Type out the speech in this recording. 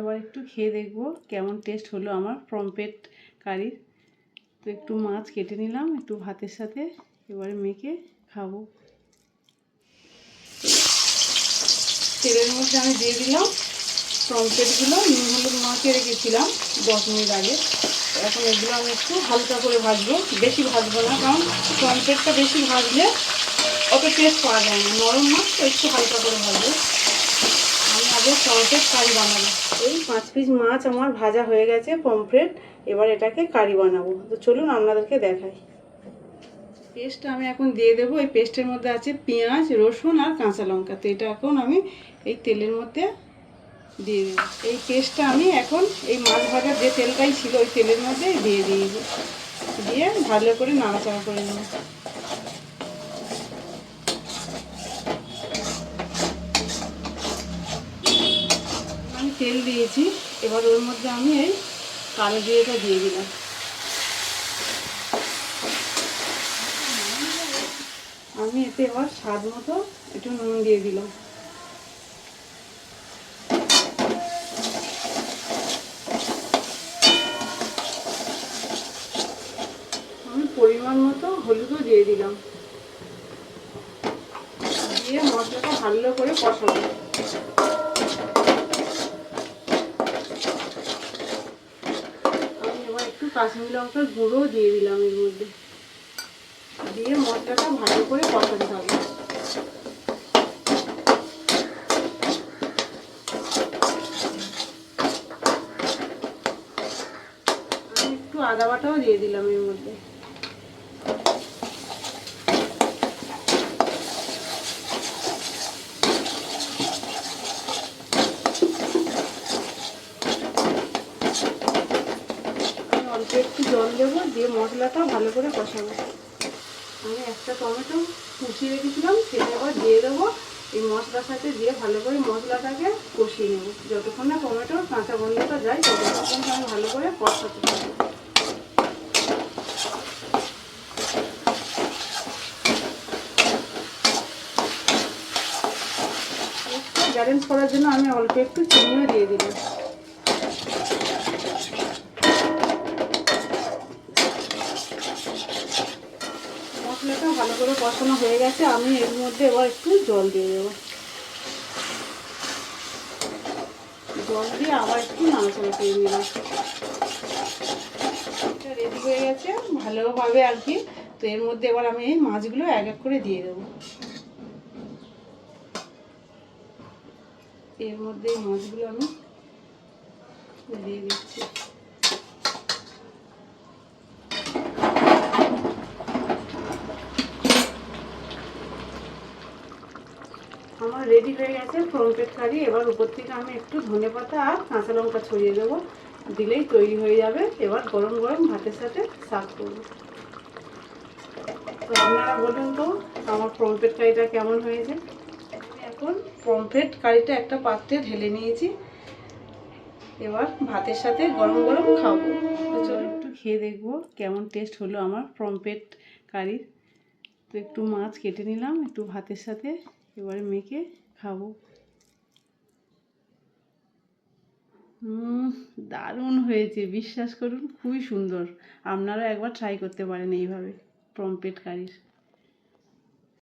এবার একটু খেয়ে দেখবো কেমন টেস্ট হলো আমার পমফ্রেট কারির। তো একটু মাছ কেটে নিলাম একটু ভাতের সাথে, এবারে মেখে খাবো। তেলের মধ্যে আমি দিয়ে দিলাম পমফ্রেটগুলো, নুন হলুদ মাখিয়ে রেখেছিলাম 10 মিনিট আগে। এখন এগুলো আমি একটু হালকা করে ভাজবো, বেশি ভাজবো না, কারণ পমফ্রেটটা বেশি ভাজলে অত টেস্ট পাওয়া যায় না। নরম মাছ তো একটু হালকা করে ভাজবো। আমি আগে পমফ্রেট কারি বানাবো। এই 5 পিস মাছ আমার ভাজা হয়ে গেছে পমফ্রেট, এবার এটাকে কারি বানাবো। তো চলুন আপনাদেরকে দেখাই। পেস্টটা আমি এখন দিয়ে দেবো। এই পেস্টের মধ্যে আছে পেঁয়াজ, রসুন আর কাঁচা লঙ্কা। তো এটা এখন আমি এই তেলের মধ্যে দিয়ে দেবো। এই পেস্টটা আমি এখন এই মাছ ভাজার যে তেলটাই ছিল ওই তেলের মধ্যে দিয়ে ভালো করে নাড়াচাড়া করে নেব। আমি তেল দিয়েছি, এবার ওর মধ্যে আমি এই কালো জিরেটা দিয়ে দিলাম। আমি এতে এবার স্বাদ মতো একটু নুন দিয়ে দিলাম। আমি পরিমাণ মতো হলুদও দিয়ে দিলাম, দিয়ে মশলাটা ভালো করে কষাবো। আমি এবার একটু কাশ্মীরি লঙ্কার গুঁড়ো দিয়ে দিলাম এর মধ্যে, দিয়ে মশলাটা ভালো করে কষাতে হবে। আমি একটু আদা বাটাও দিয়ে দিলাম এর মধ্যে। অল্প একটু জল দেবো, দিয়ে মশলাটা ভালো করে কষাবো। আমি একটা টমেটো কুচিয়ে রেখেছিলাম, সেটা আবার দিয়ে দেবো এই মশলার সাথে, দিয়ে ভালো করে মশলাটাকে কষিয়ে নেব। যতক্ষণ না টমেটোর কাঁচা গন্ধটা যায় ততক্ষণ আমি ভালো করে কষাতে থাকবো। ব্যালেন্স করার জন্য আমি অল্প একটু চিনিও দিয়ে দিলাম। মশলাটা ভালো করে কষানো হয়ে গেছে, আমি এর মধ্যে এবার একটু জল দিয়ে দেবো। জল দিয়ে আবার একটু নাড়াচাড়া করে নিলাম। এটা রেডি হয়ে গেছে ভালোভাবে আর কি। তো এর মধ্যে এবার আমি এই মাছগুলো এক এক করে দিয়ে দেবো। এর মধ্যে এই মাছগুলো আমি দিয়ে দিচ্ছি। আমার রেডি হয়ে গেছে পমফ্রেট কারি। এবার উপর থেকে আমি একটু ধনেপাতা আর কাঁচা লঙ্কা ছড়িয়ে দেবো, দিলেই তৈরি হয়ে যাবে। এবার গরম গরম ভাতের সাথে সার্ভ করবো। তো আপনারা বলুন তো আমার পমফ্রেট কারিটা কেমন হয়েছে। আমি এখন পমফ্রেট কারিটা একটা পাত্রে ঢেলে নিয়েছি, এবার ভাতের সাথে গরম গরম খাবো। তো চলো একটু খেয়ে দেখবো কেমন টেস্ট হলো আমার পমফ্রেট কারির। তো একটু মাছ কেটে নিলাম একটু ভাতের সাথে, এবারে মেখে খাবো। দারুণ হয়েছে, বিশ্বাস করুন খুবই সুন্দর। আপনারা একবার ট্রাই করতে পারেন এইভাবে পমফ্রেট কারির।